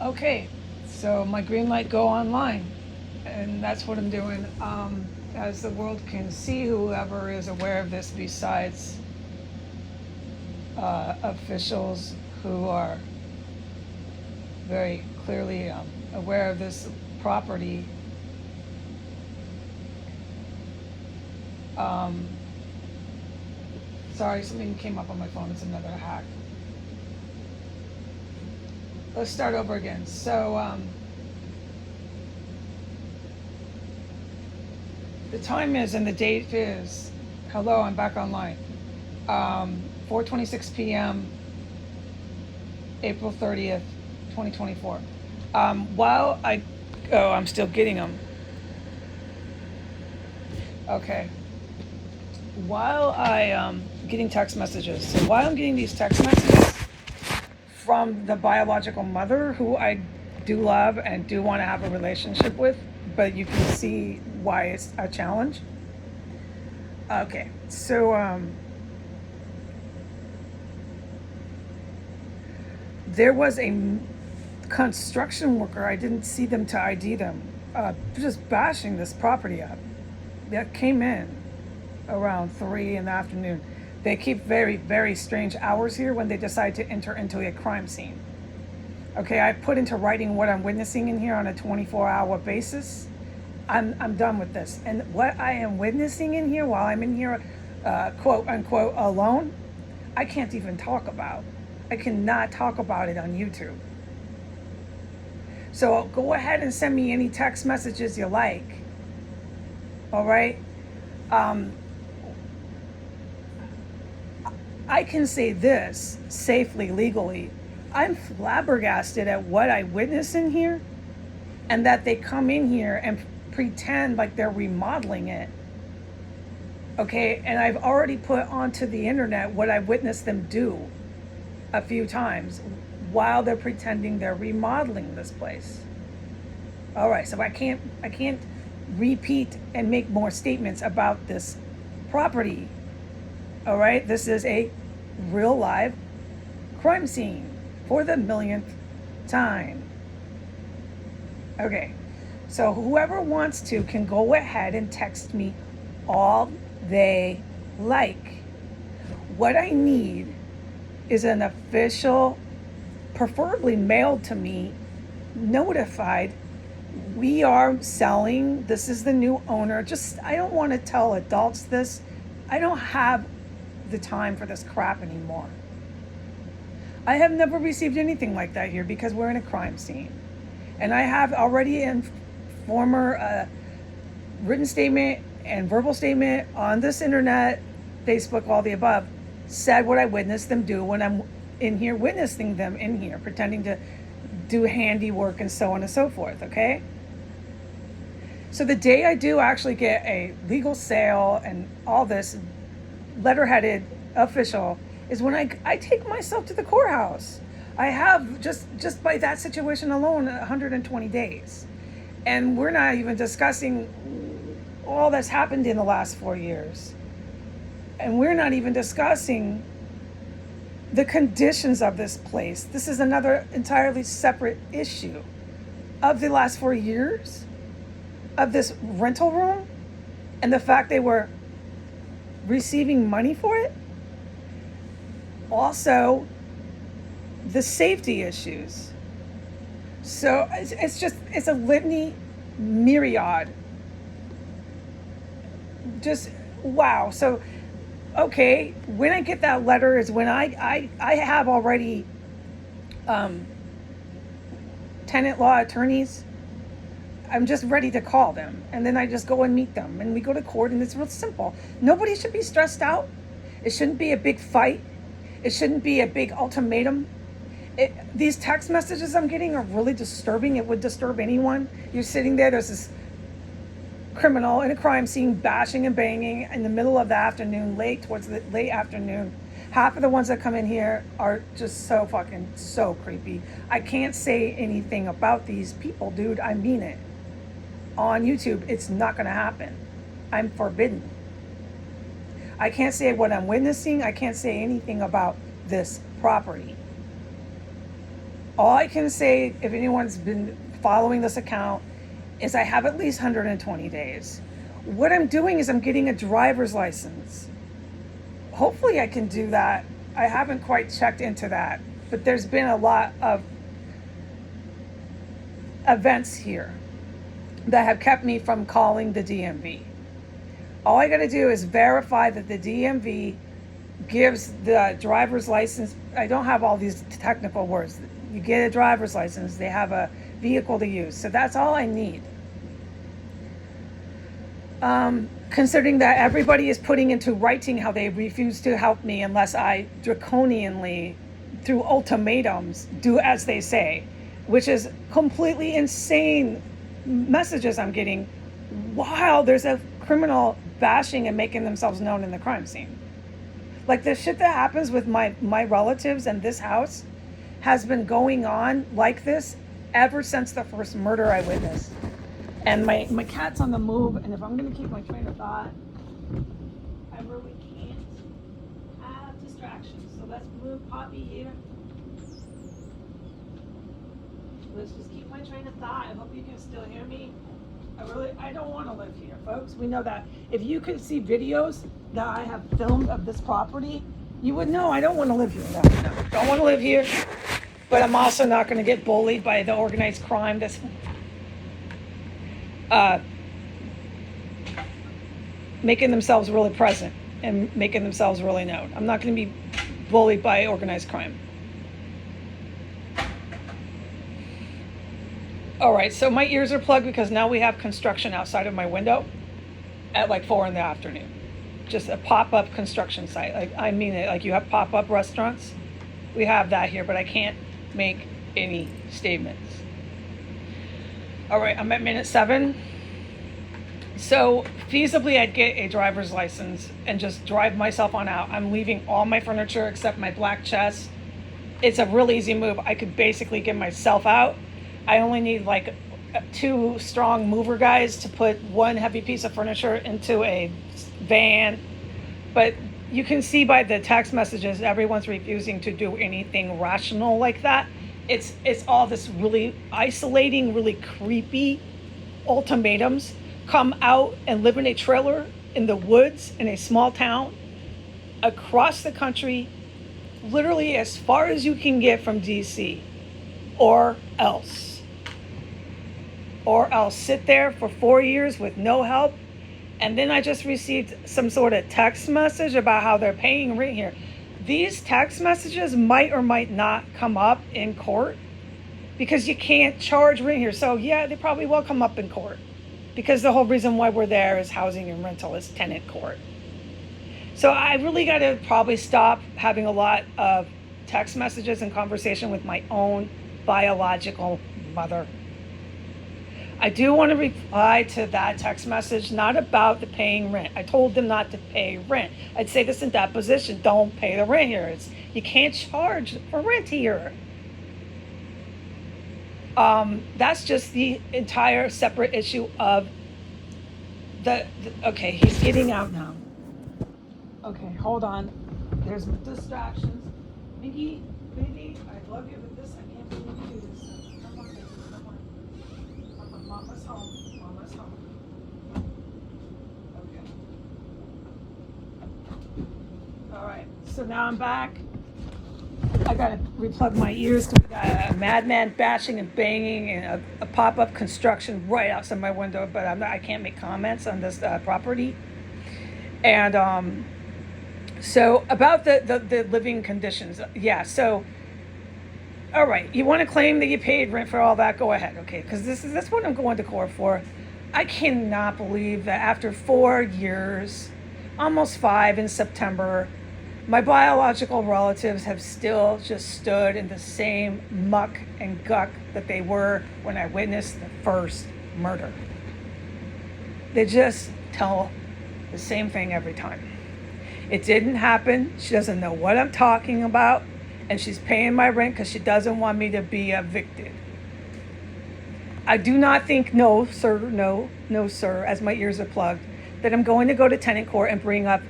Okay, so my green light, go online, and that's what I'm doing. As the world can see, whoever is aware of this, besides officials who are very clearly aware of this property, um, sorry, something came up on my phone. It's another hack. Let's start over again. So the time is and the date is. Hello, I'm back online. 4:26 p.m. April 30th, 2024. While I, oh, I'm still getting them. Okay. While getting text messages. So while I'm getting these text messages from the biological mother, who I do love and do want to have a relationship with, but you can see why it's a challenge. Okay. So there was a construction worker. I didn't see them to ID them. Just bashing this property up. That came in around 3 in the afternoon. They keep very, very strange hours here when they decide to enter into a crime scene. Okay, I put into writing what I'm witnessing in here on a 24-hour basis. I'm done with this. And what I am witnessing in here while I'm in here, quote unquote, alone, I can't even talk about. I cannot talk about it on YouTube. So go ahead and send me any text messages you like. All right? I can say this safely, legally. I'm flabbergasted at what I witness in here, and that they come in here and pretend like they're remodeling it. Okay, and I've already put onto the internet what I witnessed them do a few times while they're pretending they're remodeling this place. All right, so I can't repeat and make more statements about this property. All right, this is a real live crime scene for the millionth time. Okay, so whoever wants to can go ahead and text me all they like. What I need is an official, preferably mailed to me, notified, we are selling, this is the new owner. Just, I don't want to tell adults this. I don't have the time for this crap anymore. I have never received anything like that here because we're in a crime scene. And I have already in former written statement and verbal statement on this internet, Facebook, all the above, said what I witnessed them do when I'm in here witnessing them in here, pretending to do handiwork and so on and so forth, okay? So the day I do actually get a legal sale and all this letterheaded official is when I take myself to the courthouse. I have just by that situation alone 120 days. And we're not even discussing all that's happened in the last 4 years. And we're not even discussing the conditions of this place. This is another entirely separate issue of the last 4 years of this rental room and the fact they were receiving money for it. Also, the safety issues. So it's a litany, myriad. Just wow. So, okay, when I get that letter is when I have already tenant law attorneys. I'm just ready to call them, and then I just go and meet them, and we go to court, and it's real simple. Nobody should be stressed out. It shouldn't be a big fight. It shouldn't be a big ultimatum. These text messages I'm getting are really disturbing. It would disturb anyone. You're sitting there, there's this criminal in a crime scene bashing and banging in the middle of the afternoon, towards the late afternoon. Half of the ones that come in here are just so creepy. I can't say anything about these people, dude. I mean it. On YouTube, it's not going to happen. I'm forbidden. I can't say what I'm witnessing. I can't say anything about this property. All I can say, if anyone's been following this account, is I have at least 120 days. What I'm doing is I'm getting a driver's license. Hopefully I can do that. I haven't quite checked into that, but there's been a lot of events here that have kept me from calling the DMV. All I got to do is verify that the DMV gives the driver's license. I don't have all these technical words. You get a driver's license, they have a vehicle to use. So that's all I need. Considering that everybody is putting into writing how they refuse to help me unless I draconianly, through ultimatums, do as they say, which is completely insane messages I'm getting while there's a criminal bashing and making themselves known in the crime scene. Like the shit that happens with my relatives and this house has been going on like this ever since the first murder I witnessed. And my cat's on the move, and if I'm gonna keep my train of thought, I really can't have distractions. So let's move Poppy here. Let's just keep my train of thought. I hope you can still hear me. I don't want to live here, folks. We know that. If you could see videos that I have filmed of this property, you would know I don't want to live here. No, don't want to live here. But I'm also not going to get bullied by the organized crime that's making themselves really present and making themselves really known. I'm not going to be bullied by organized crime. All right, so my ears are plugged because now we have construction outside of my window at like 4 in the afternoon. Just a pop-up construction site. Like, I mean it, like you have pop-up restaurants. We have that here, but I can't make any statements. All right, I'm at minute 7. So feasibly, I'd get a driver's license and just drive myself on out. I'm leaving all my furniture except my black chest. It's a real easy move. I could basically get myself out. I only need like 2 strong mover guys to put 1 heavy piece of furniture into a van. But you can see by the text messages, everyone's refusing to do anything rational like that. It's all this really isolating, really creepy ultimatums. Come out and live in a trailer in the woods in a small town across the country, literally as far as you can get from DC, or else sit there for 4 years with no help. And then I just received some sort of text message about how they're paying rent here. These text messages might or might not come up in court because you can't charge rent here. So yeah, they probably will come up in court because the whole reason why we're there is housing and rental, is tenant court. So I really got to probably stop having a lot of text messages and conversation with my own biological mother. I do want to reply to that text message, not about the paying rent. I told them not to pay rent. I'd say this in that position, don't pay the rent here. You can't charge for rent here. That's just the entire separate issue of okay, he's getting out now. Okay, hold on. There's distractions. Biggie, I love you, but this, I can't believe you do this. Come on, baby, come on. Mama's home. Okay. All right, so now I'm back. I gotta replug my ears because we got a madman bashing and banging and a pop-up construction right outside my window, but I can't make comments on this property. And so about the living conditions, yeah, so all right, you want to claim that you paid rent for all that, go ahead, okay, because that's what I'm going to court for. I cannot believe that after 4 years, almost 5 in September, my biological relatives have still just stood in the same muck and guck that they were when I witnessed the first murder. They just tell the same thing every time. It didn't happen. She doesn't know what I'm talking about, and she's paying my rent because she doesn't want me to be evicted. I do not think, no, sir, as my ears are plugged, that I'm going to go to tenant court and bring up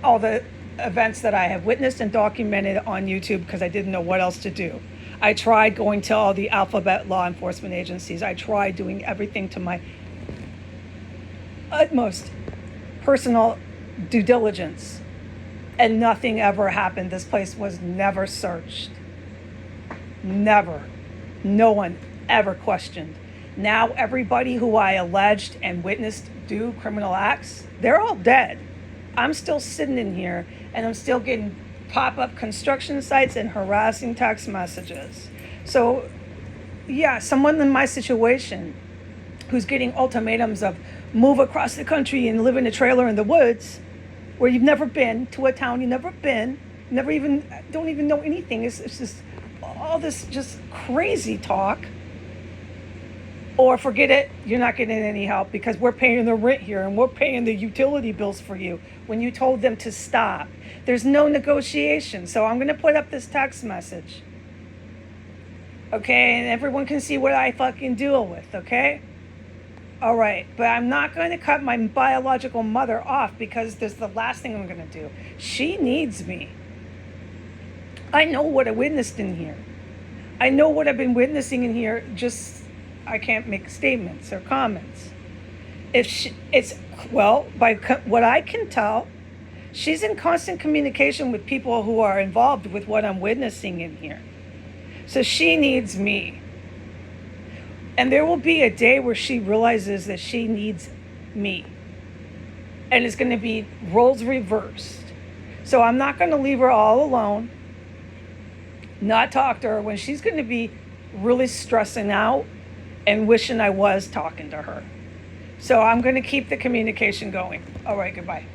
all the events that I have witnessed and documented on YouTube because I didn't know what else to do. I tried going to all the alphabet law enforcement agencies. I tried doing everything to my utmost personal due diligence, and nothing ever happened. This place was never searched. Never. No one ever questioned. Now everybody who I alleged and witnessed do criminal acts, they're all dead. I'm still sitting in here and I'm still getting pop-up construction sites and harassing text messages. So yeah, someone in my situation who's getting ultimatums of move across the country and live in a trailer in the woods where you've never been, to a town you've never been, don't even know anything. It's just all this just crazy talk. Or forget it, you're not getting any help because we're paying the rent here and we're paying the utility bills for you when you told them to stop. There's no negotiation. So I'm going to put up this text message. Okay, and everyone can see what I fucking deal with, okay? All right, but I'm not going to cut my biological mother off because there's the last thing I'm going to do. She needs me. I know what I witnessed in here. I know what I've been witnessing in here, just I can't make statements or comments. By what I can tell, she's in constant communication with people who are involved with what I'm witnessing in here. So she needs me. And there will be a day where she realizes that she needs me. And it's going to be roles reversed. So I'm not going to leave her all alone, not talk to her when she's going to be really stressing out and wishing I was talking to her. So I'm going to keep the communication going. All right, goodbye.